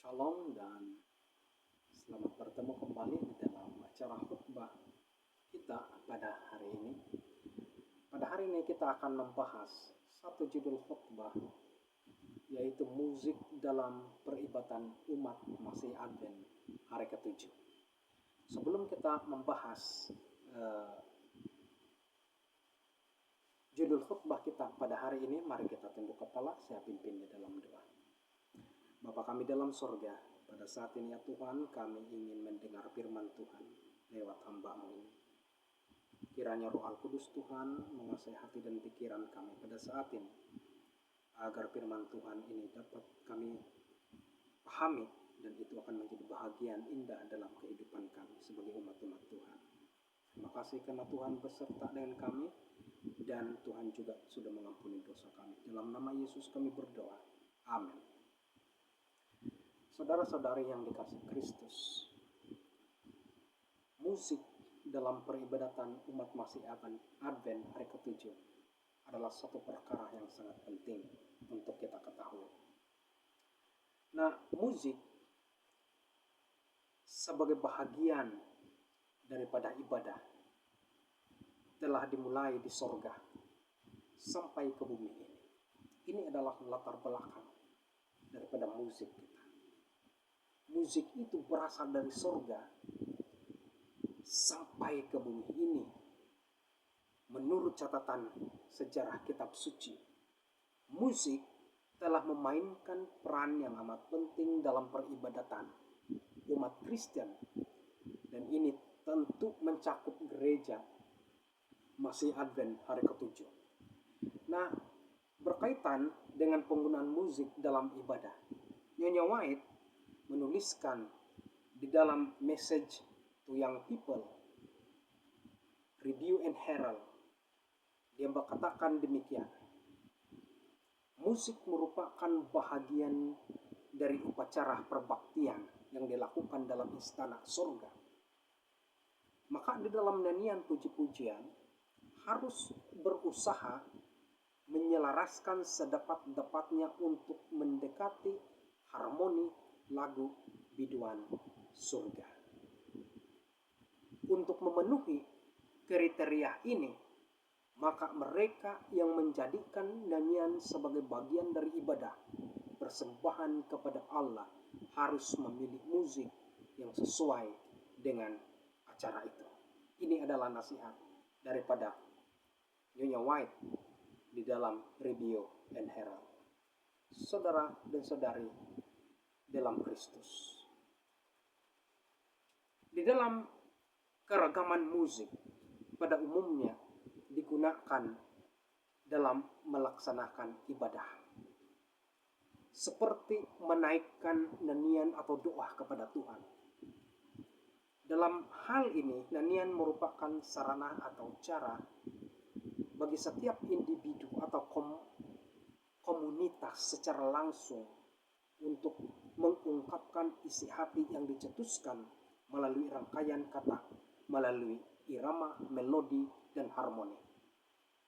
Shalom dan selamat bertemu kembali di dalam acara khutbah kita pada hari ini. Pada hari ini kita akan membahas satu judul khutbah, yaitu musik dalam peribadatan umat Masih Advent hari ke-7. Sebelum kita membahas judul khutbah kita pada hari ini, mari kita tunduk kepala, saya pimpin di dalam doa. Bapa kami dalam sorga, pada saat ini ya Tuhan, kami ingin mendengar firman Tuhan lewat hamba-Mu ini. Kiranya Roh Al-Kudus Tuhan menguasai hati dan pikiran kami pada saat ini, agar firman Tuhan ini dapat kami pahami dan itu akan menjadi bahagian indah dalam kehidupan kami sebagai umat-umat Tuhan. Terima kasih karena Tuhan beserta dengan kami dan Tuhan juga sudah mengampuni dosa kami. Dalam nama Yesus kami berdoa. Amin. Saudara-saudari yang dikasihi Kristus, musik dalam peribadatan umat Masih Advent hari ke-7 adalah suatu perkara yang sangat penting untuk kita ketahui. Nah, musik sebagai bahagian daripada ibadah telah dimulai di sorga sampai ke bumi ini. Ini adalah latar belakang daripada musik kita. Musik itu berasal dari sorga sampai ke bumi ini. Menurut catatan sejarah kitab suci, musik telah memainkan peran yang amat penting dalam peribadatan umat Kristen. Dan ini tentu mencakup gereja Masih Advent hari ke-7. Nah, berkaitan dengan penggunaan musik dalam ibadah, Nyonya White menuliskan di dalam Message to Young People, Review and Herald, dia berkatakan demikian: musik merupakan bahagian dari upacara perbaktian yang dilakukan dalam istana surga. Maka di dalam nyanyian puji-pujian harus berusaha menyelaraskan sedapat-dapatnya untuk mendekati harmoni lagu biduan surga. Untuk memenuhi kriteria ini, maka mereka yang menjadikan nyanyian sebagai bagian dari ibadah persembahan kepada Allah harus memilih musik yang sesuai dengan acara itu. Ini adalah nasihat daripada Nyonya White di dalam Review and Herald. Saudara dan saudari dalam Kristus, di dalam keragaman musik pada umumnya digunakan dalam melaksanakan ibadah, seperti menaikkan nyanyian atau doa kepada Tuhan. Dalam hal ini, nyanyian merupakan sarana atau cara bagi setiap individu atau komunitas secara langsung untuk mengungkapkan isi hati yang dicetuskan melalui rangkaian kata, melalui irama, melodi, dan harmoni.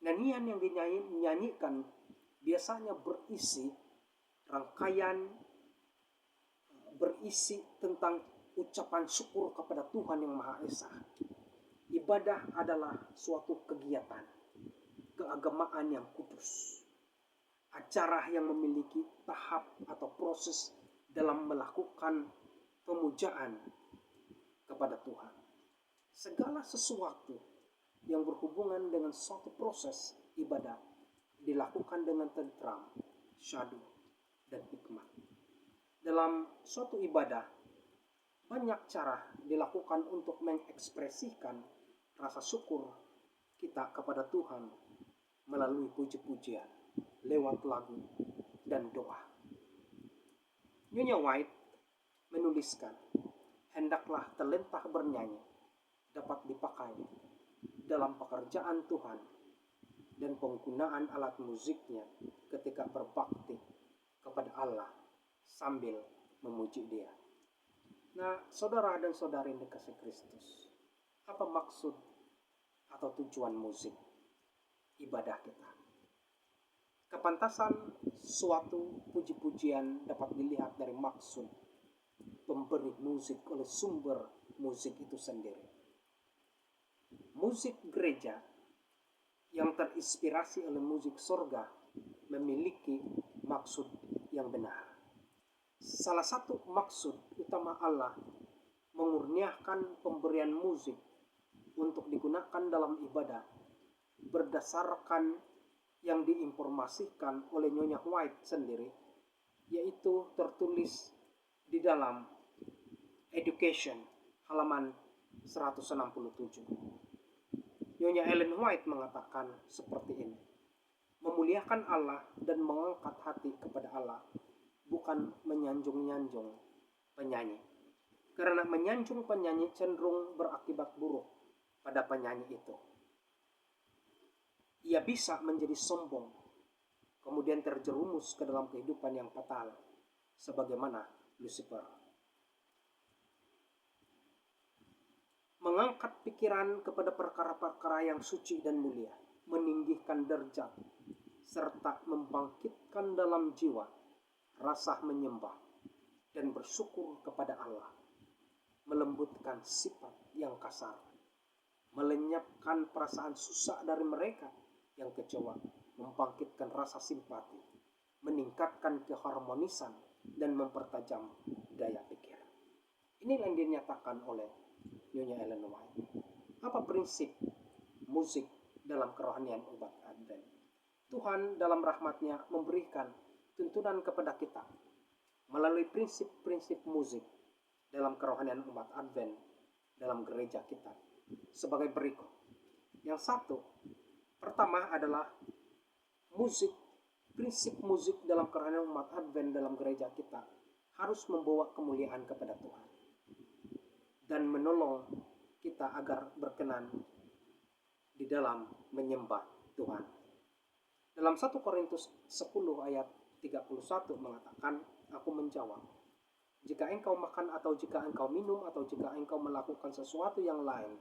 Nyanyian yang dinyanyikan biasanya berisi tentang ucapan syukur kepada Tuhan yang Maha Esa. Ibadah adalah suatu kegiatan keagamaan yang kudus, acara yang memiliki tahap atau proses dalam melakukan pemujaan kepada Tuhan. Segala sesuatu yang berhubungan dengan suatu proses ibadah dilakukan dengan tentram, syadu, dan hikmat. Dalam suatu ibadah, banyak cara dilakukan untuk mengekspresikan rasa syukur kita kepada Tuhan melalui puji-pujian, lewat lagu, dan doa. Nyonya White menuliskan, hendaklah talenta bernyanyi dapat dipakai dalam pekerjaan Tuhan dan penggunaan alat musiknya ketika berbakti kepada Allah sambil memuji Dia. Nah, saudara dan saudari yang dikasihi Kristus, apa maksud atau tujuan musik ibadah kita? Kepantasan suatu puji-pujian dapat dilihat dari maksud pemberi musik, oleh sumber musik itu sendiri. Musik gereja yang terinspirasi oleh musik surga memiliki maksud yang benar. Salah satu maksud utama Allah mengurniakan pemberian musik untuk digunakan dalam ibadah berdasarkan yang diinformasikan oleh Nyonya White sendiri, yaitu tertulis di dalam Education halaman 167. Nyonya Ellen White mengatakan seperti ini: memuliakan Allah dan mengangkat hati kepada Allah bukan menyanjung-nyanjung penyanyi, karena menyanjung penyanyi cenderung berakibat buruk pada penyanyi itu. Ia bisa menjadi sombong, kemudian terjerumus ke dalam kehidupan yang fatal, sebagaimana Lucifer. Mengangkat pikiran kepada perkara-perkara yang suci dan mulia, meninggikan derajat, serta membangkitkan dalam jiwa rasa menyembah dan bersyukur kepada Allah, melembutkan sifat yang kasar, melenyapkan perasaan susah dari mereka yang kecewa, membangkitkan rasa simpati, meningkatkan keharmonisan, dan mempertajam daya pikir. Inilah yang dinyatakan oleh Nyonya Ellen White. Apa prinsip musik dalam kerohanian umat Advent? Tuhan dalam rahmatnya memberikan tuntunan kepada kita melalui prinsip-prinsip musik dalam kerohanian umat Advent dalam gereja kita sebagai berikut. Yang satu, pertama adalah prinsip musik dalam kerohanian umat Advent dalam gereja kita harus membawa kemuliaan kepada Tuhan dan menolong kita agar berkenan di dalam menyembah Tuhan. Dalam 1 Korintus 10 ayat 31 mengatakan, aku menjawab, jika engkau makan atau jika engkau minum atau jika engkau melakukan sesuatu yang lain,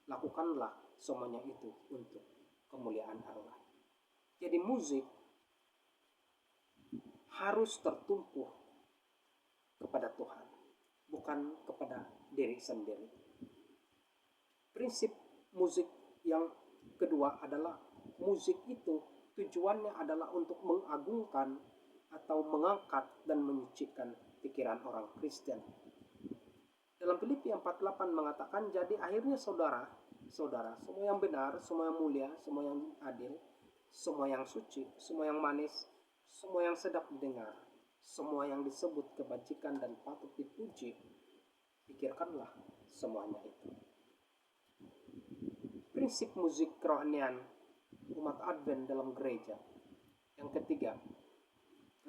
lakukanlah semuanya itu untuk kemuliaan Allah. Jadi musik harus tertumpu kepada Tuhan, bukan kepada diri sendiri. Prinsip musik yang kedua adalah musik itu tujuannya adalah untuk mengagungkan atau mengangkat dan menyucikan pikiran orang Kristen. Dalam Filipi 4:8 mengatakan, jadi akhirnya saudara, semua yang benar, semua yang mulia, semua yang adil, semua yang suci, semua yang manis, semua yang sedap didengar, semua yang disebut kebajikan dan patut dipuji, pikirkanlah semuanya itu. Prinsip musik kerohanian umat Advent dalam gereja. Yang ketiga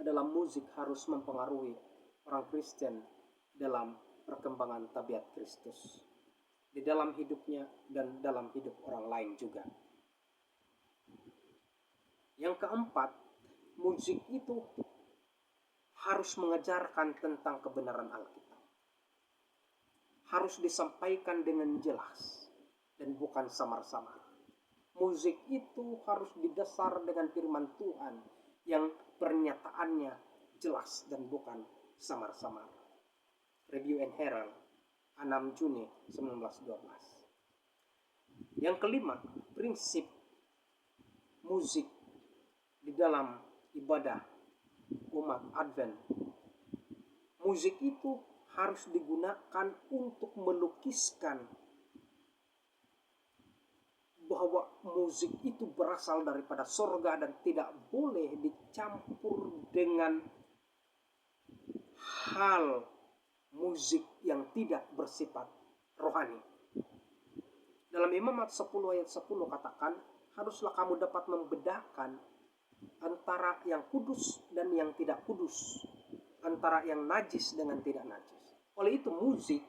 adalah musik harus mempengaruhi orang Kristen dalam perkembangan tabiat Kristus di dalam hidupnya dan dalam hidup orang lain juga. Yang keempat, musik itu harus mengajarkan tentang kebenaran Alkitab. Harus disampaikan dengan jelas dan bukan samar-samar. Musik itu harus didasar dengan firman Tuhan yang pernyataannya jelas dan bukan samar-samar. Review and Herald 6 Juni 1912. Yang kelima, prinsip musik di dalam ibadah umat Advent. Musik itu harus digunakan untuk melukiskan bahwa musik itu berasal daripada sorga dan tidak boleh dicampur dengan hal musik yang tidak bersifat rohani. Dalam Imamat 10 ayat 10 katakan, haruslah kamu dapat membedakan antara yang kudus dan yang tidak kudus, antara yang najis dengan tidak najis. Oleh itu musik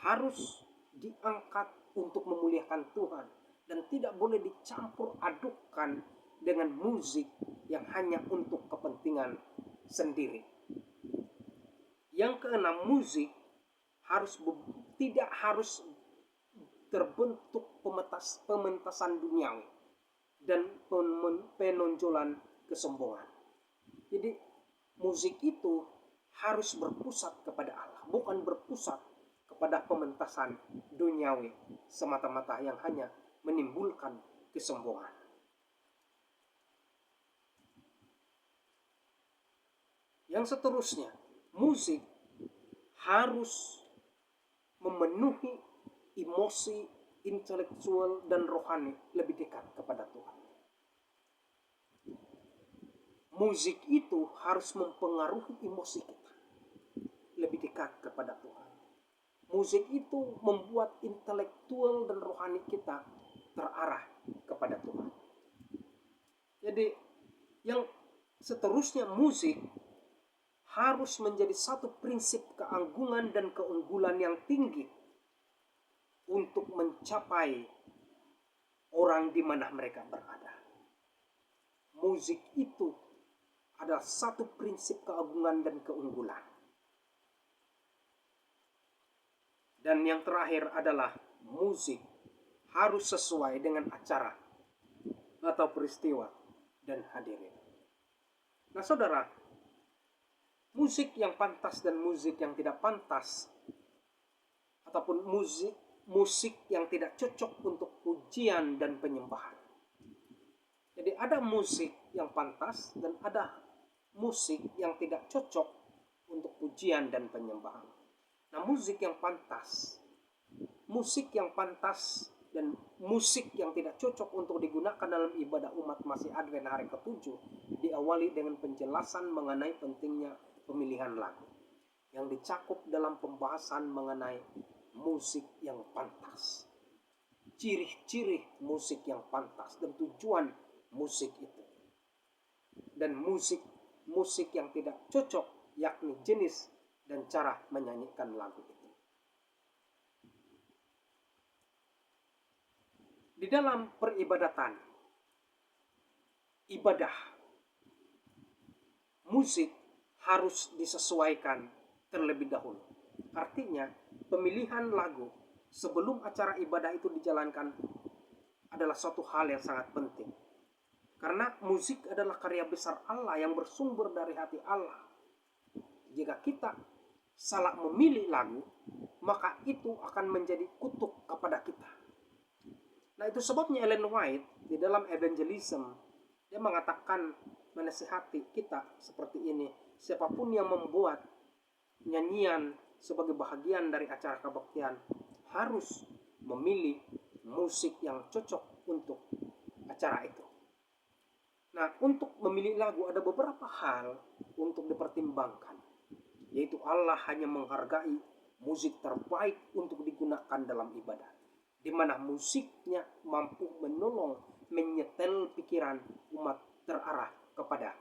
harus diangkat untuk memuliakan Tuhan dan tidak boleh dicampur adukkan dengan musik yang hanya untuk kepentingan sendiri. Yang keenam, musik tidak harus terbentuk pementasan duniawi dan penonjolan kesombongan. Jadi musik itu harus berpusat kepada Allah, bukan berpusat kepada pementasan duniawi semata-mata yang hanya menimbulkan kesombongan. Yang seterusnya, musik harus memenuhi emosi intelektual dan rohani lebih dekat kepada Tuhan. Musik itu harus mempengaruhi emosi kita lebih dekat kepada Tuhan. Musik itu membuat intelektual dan rohani kita terarah kepada Tuhan. Jadi yang seterusnya, musik harus menjadi satu prinsip keagungan dan keunggulan yang tinggi untuk mencapai orang di mana mereka berada. Musik itu adalah satu prinsip keagungan dan keunggulan. Dan yang terakhir adalah musik harus sesuai dengan acara atau peristiwa dan hadirin. Nah saudara, musik yang pantas dan musik yang tidak pantas, ataupun musik yang tidak cocok untuk pujian dan penyembahan. Jadi ada musik yang pantas dan ada musik yang tidak cocok untuk pujian dan penyembahan. Nah, musik yang pantas dan musik yang tidak cocok untuk digunakan dalam ibadah umat masih Advent hari ke-7 diawali dengan penjelasan mengenai pentingnya pemilihan lagu yang dicakup dalam pembahasan mengenai musik yang pantas, ciri-ciri musik yang pantas dan tujuan musik itu, dan musik yang tidak cocok, yakni jenis dan cara menyanyikan lagu itu. Di dalam peribadatan, ibadah, musik harus disesuaikan terlebih dahulu. Artinya, pemilihan lagu sebelum acara ibadah itu dijalankan adalah suatu hal yang sangat penting. Karena musik adalah karya besar Allah yang bersumber dari hati Allah. Jika kita salah memilih lagu, maka itu akan menjadi kutuk kepada kita. Nah, itu sebabnya Ellen White di dalam Evangelism, dia mengatakan, menasihati kita seperti ini. Siapapun yang membuat nyanyian sebagai bahagian dari acara kebaktian harus memilih musik yang cocok untuk acara itu. Nah, untuk memilih lagu ada beberapa hal untuk dipertimbangkan, yaitu Allah hanya menghargai musik terbaik untuk digunakan dalam ibadah, di mana musiknya mampu menolong menyetel pikiran umat terarah kepada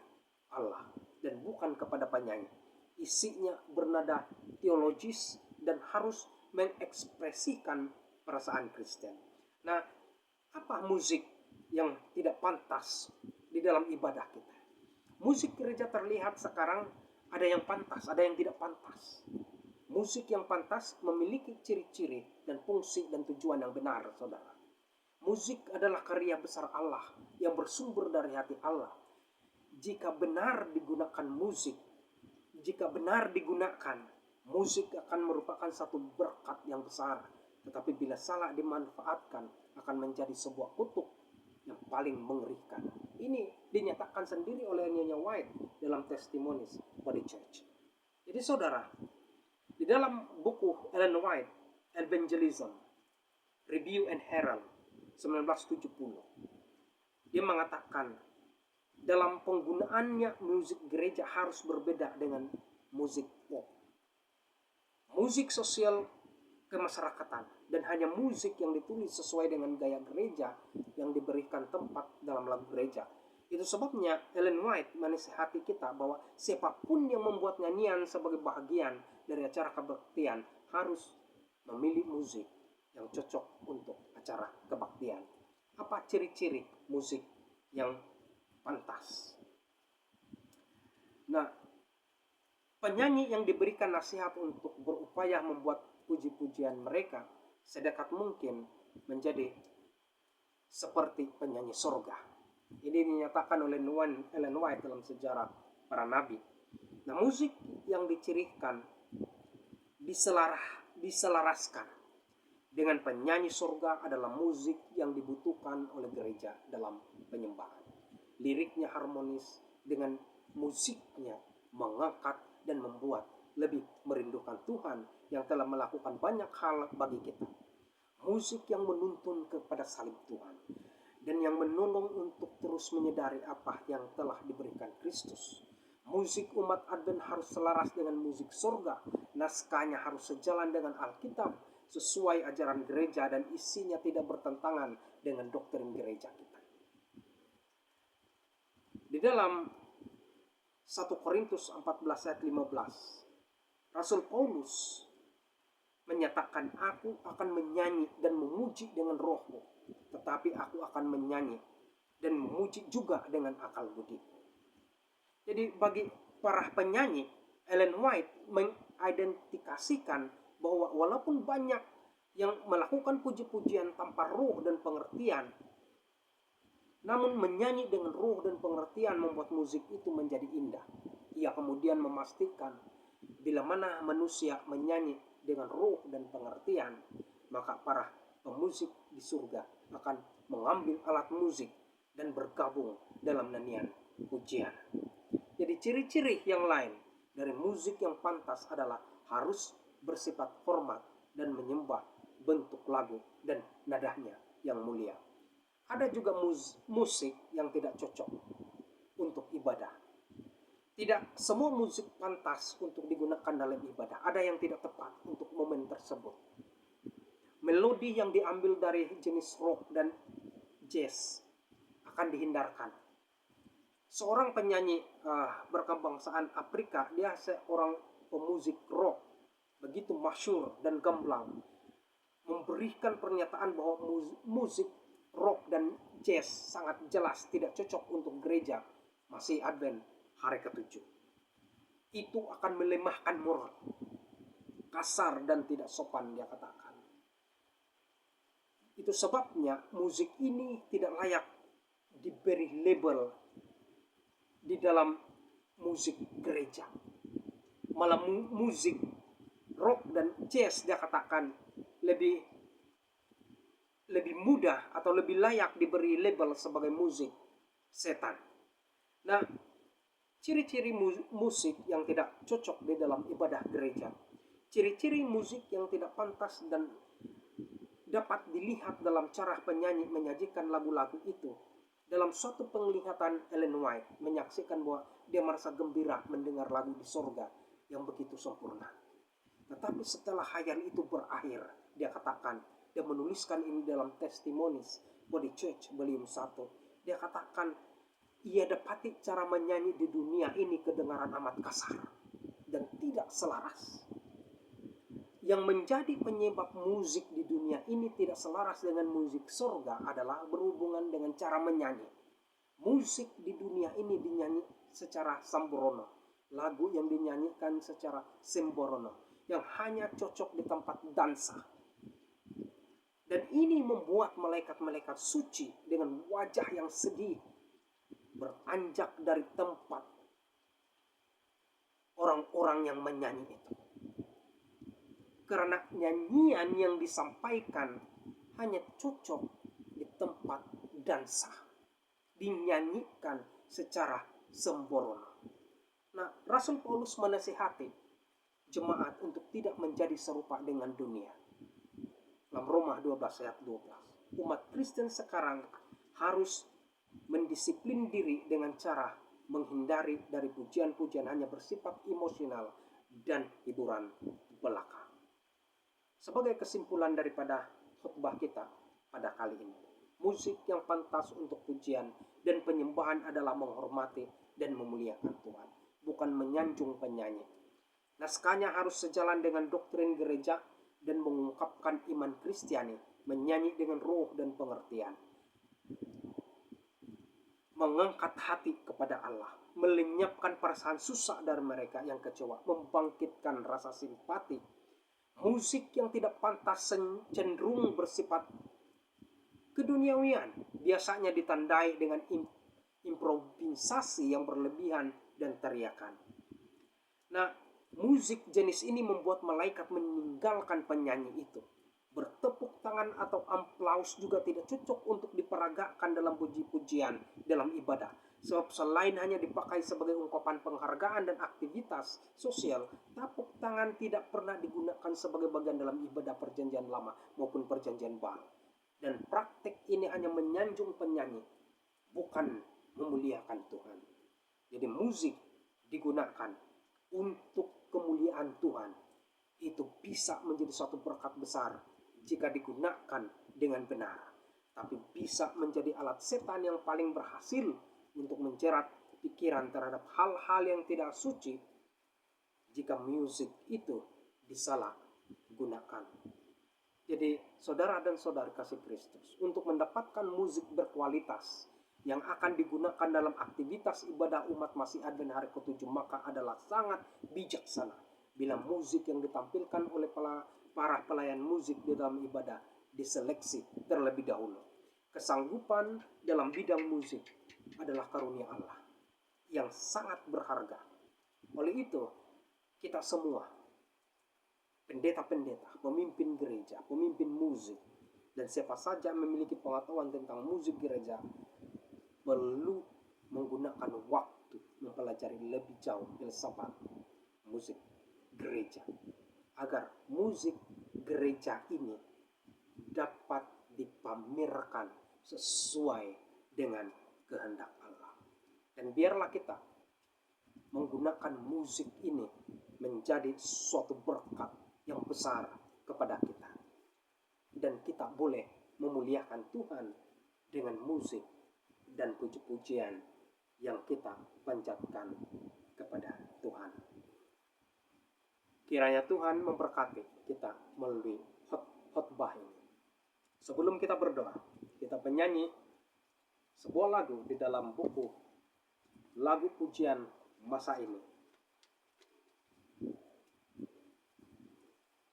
Allah dan bukan kepada penyanyi. Isinya bernada teologis dan harus mengekspresikan perasaan Kristen. Nah, apa musik yang tidak pantas di dalam ibadah kita? Musik gereja terlihat sekarang ada yang pantas, ada yang tidak pantas. Musik yang pantas memiliki ciri-ciri dan fungsi dan tujuan yang benar, saudara. Musik adalah karya besar Allah yang bersumber dari hati Allah. Jika benar digunakan musik, musik akan merupakan satu berkat yang besar. Tetapi bila salah dimanfaatkan, akan menjadi sebuah kutuk yang paling mengerikan. Ini dinyatakan sendiri oleh Nyonya White dalam Testimonies for the Church. Jadi saudara, di dalam buku Ellen White, Evangelism, Review and Herald, 1970, dia mengatakan dalam penggunaannya musik gereja harus berbeda dengan musik pop, musik sosial kemasyarakatan, dan hanya musik yang ditulis sesuai dengan gaya gereja yang diberikan tempat dalam lagu gereja. Itu sebabnya Ellen White menasihati kita bahwa siapapun yang membuat nyanyian sebagai bahagian dari acara kebaktian harus memilih musik yang cocok untuk acara kebaktian. Apa ciri-ciri musik yang pantas? Nah, penyanyi yang diberikan nasihat untuk berupaya membuat puji-pujian mereka sedekat mungkin menjadi seperti penyanyi sorga. Ini dinyatakan oleh Ellen White dalam Sejarah Para Nabi. Nah, musik yang dicirikan diselaraskan dengan penyanyi surga adalah musik yang dibutuhkan oleh gereja dalam penyembahan. Liriknya harmonis dengan musiknya mengangkat dan membuat lebih merindukan Tuhan yang telah melakukan banyak hal bagi kita. Musik yang menuntun kepada salib Tuhan dan yang menolong untuk terus menyadari apa yang telah diberikan Kristus. Musik umat Advent harus selaras dengan musik surga. Naskahnya harus sejalan dengan Alkitab, sesuai ajaran gereja dan isinya tidak bertentangan dengan doktrin gereja kita. Di dalam 1 Korintus 14 ayat 15, Rasul Paulus menyatakan, aku akan menyanyi dan memuji dengan rohku, tetapi aku akan menyanyi dan memuji juga dengan akal budi. Jadi bagi para penyanyi, Ellen White mengidentifikasikan bahwa walaupun banyak yang melakukan puji-pujian tanpa roh dan pengertian, namun menyanyi dengan roh dan pengertian membuat musik itu menjadi indah. Ia kemudian memastikan bila mana manusia menyanyi dengan roh dan pengertian, maka para pemusik di surga akan mengambil alat musik dan bergabung dalam nyanyian pujian. Jadi ciri-ciri yang lain dari musik yang pantas adalah harus bersifat hormat dan menyembah bentuk lagu dan nadanya yang mulia. Ada juga musik yang tidak cocok untuk ibadah. Tidak semua musik pantas untuk digunakan dalam ibadah. Ada yang tidak tepat untuk momen tersebut. Melodi yang diambil dari jenis rock dan jazz akan dihindarkan. Seorang penyanyi berkebangsaan Afrika, dia seorang pemusik rock, begitu masyhur dan gamblang, memberikan pernyataan bahwa musik rock dan jazz sangat jelas tidak cocok untuk gereja masih Advent hari ke-7. Itu akan melemahkan moral, kasar dan tidak sopan, dia katakan. Itu sebabnya musik ini tidak layak diberi label di dalam musik gereja. Malah musik rock dan jazz, dia katakan, lebih mudah atau lebih layak diberi label sebagai musik setan. Nah, ciri-ciri musik yang tidak cocok di dalam ibadah gereja, ciri-ciri musik yang tidak pantas dan dapat dilihat dalam cara penyanyi menyajikan lagu-lagu itu. Dalam suatu penglihatan, Ellen White menyaksikan bahwa dia merasa gembira mendengar lagu di sorga yang begitu sempurna. Tetapi setelah hayal itu berakhir, dia katakan, dia menuliskan ini dalam Testimonies Body Church volume 1. Dia katakan, ia dapati cara menyanyi di dunia ini kedengaran amat kasar dan tidak selaras. Yang menjadi penyebab musik di dunia ini tidak selaras dengan musik surga adalah berhubungan dengan cara menyanyi. Musik di dunia ini dinyanyi secara sambrono. Lagu yang dinyanyikan secara sembrono, yang hanya cocok di tempat dansa. Dan ini membuat malaikat-malaikat suci dengan wajah yang sedih beranjak dari tempat orang-orang yang menyanyi itu. Karena nyanyian yang disampaikan hanya cocok di tempat dansa, dinyanyikan secara sembrono. Nah, Rasul Paulus menasihati jemaat untuk tidak menjadi serupa dengan dunia. Dalam Roma 12 ayat 12. Umat Kristen sekarang harus mendisiplin diri dengan cara menghindari dari pujian-pujian hanya bersifat emosional dan hiburan belaka. Sebagai kesimpulan daripada khotbah kita pada kali ini, musik yang pantas untuk pujian dan penyembahan adalah menghormati dan memuliakan Tuhan, bukan menyanjung penyanyi. Naskahnya harus sejalan dengan doktrin gereja dan mengungkapkan iman Kristiani, menyanyi dengan roh dan pengertian, mengangkat hati kepada Allah, melenyapkan perasaan susah dari mereka yang kecewa, membangkitkan rasa simpati. Musik yang tidak pantas cenderung bersifat keduniawian, biasanya ditandai dengan improvisasi yang berlebihan dan teriakan. Nah, musik jenis ini membuat malaikat meninggalkan penyanyi itu. Bertepuk tangan atau aplaus juga tidak cocok untuk diperagakan dalam puji-pujian dalam ibadah. Sebab selain hanya dipakai sebagai ungkapan penghargaan dan aktivitas sosial, tepuk tangan tidak pernah digunakan sebagai bagian dalam ibadah perjanjian lama maupun perjanjian baru. Dan praktik ini hanya menyanjung penyanyi, bukan memuliakan Tuhan. Jadi musik digunakan untuk kemuliaan Tuhan. Itu bisa menjadi suatu berkat besar jika digunakan dengan benar. Tapi bisa menjadi alat setan yang paling berhasil untuk menjerat pikiran terhadap hal-hal yang tidak suci jika musik itu disalahgunakan. Jadi saudara dan saudari kasih Kristus, untuk mendapatkan musik berkualitas yang akan digunakan dalam aktivitas ibadah umat Masih Advent hari ke-7, maka adalah sangat bijaksana bila musik yang ditampilkan oleh para pelayan musik di dalam ibadah diseleksi terlebih dahulu. Kesanggupan dalam bidang musik adalah karunia Allah yang sangat berharga. Oleh itu, kita semua, pendeta-pendeta, pemimpin gereja, pemimpin musik, dan siapa saja memiliki pengetahuan tentang musik gereja, perlu menggunakan waktu mempelajari lebih jauh filsafat musik gereja, agar musik gereja ini dapat dipamerkan sesuai dengan kehendak Allah. Dan biarlah kita menggunakan musik ini menjadi suatu berkat yang besar kepada kita. Dan kita boleh memuliakan Tuhan dengan musik dan puji-pujian yang kita panjatkan kepada Tuhan. Kiranya Tuhan memberkati kita melalui khotbah ini. Sebelum kita berdoa, kita penyanyi sebuah lagu di dalam buku lagu pujian masa ini.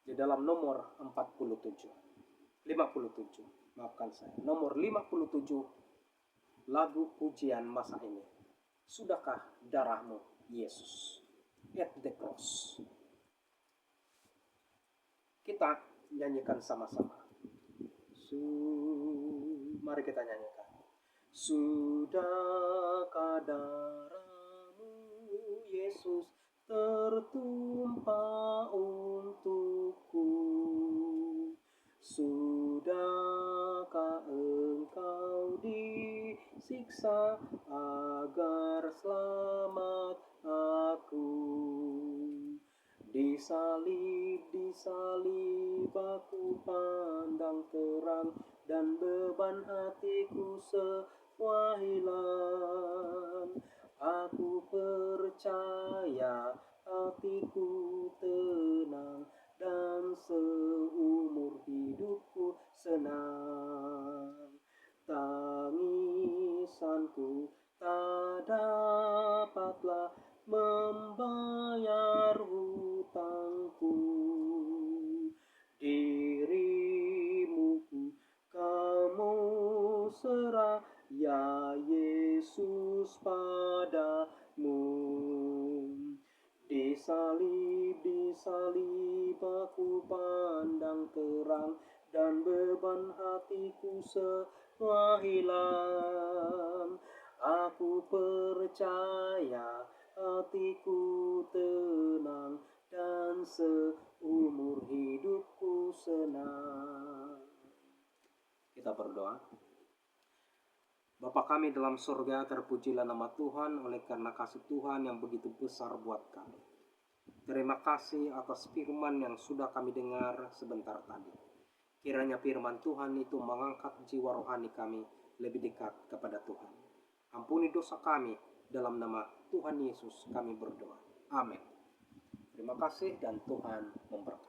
Di dalam nomor 57, maafkan saya, nomor 57, lagu pujian masa ini. Sudahkah darahmu Yesus? At the cross. Kita nyanyikan sama-sama. Mari kita nyanyikan. Sudahkah darahmu Yesus tertumpah untukku? Sudahkah engkau disiksa agar selamat aku? Disalib aku pandang terang, dan beban hatiku semua hilang. Aku percaya hatiku tenang, dan seumur hidupku senang. Tangisanku tak dapatlah membayar hutangku. Dirimu kamu serah, ya Yesus, padamu. Disalib aku pandang terang, dan beban hatiku semua hilang. Aku percaya hatiku tenang, dan seumur hidupku senang. Kita berdoa. Bapa kami dalam surga, terpujilah nama Tuhan oleh karena kasih Tuhan yang begitu besar buat kami. Terima kasih atas firman yang sudah kami dengar sebentar tadi. Kiranya firman Tuhan itu mengangkat jiwa rohani kami lebih dekat kepada Tuhan. Ampuni dosa kami, dalam nama Tuhan Yesus kami berdoa. Amin. Terima kasih dan Tuhan memberkati.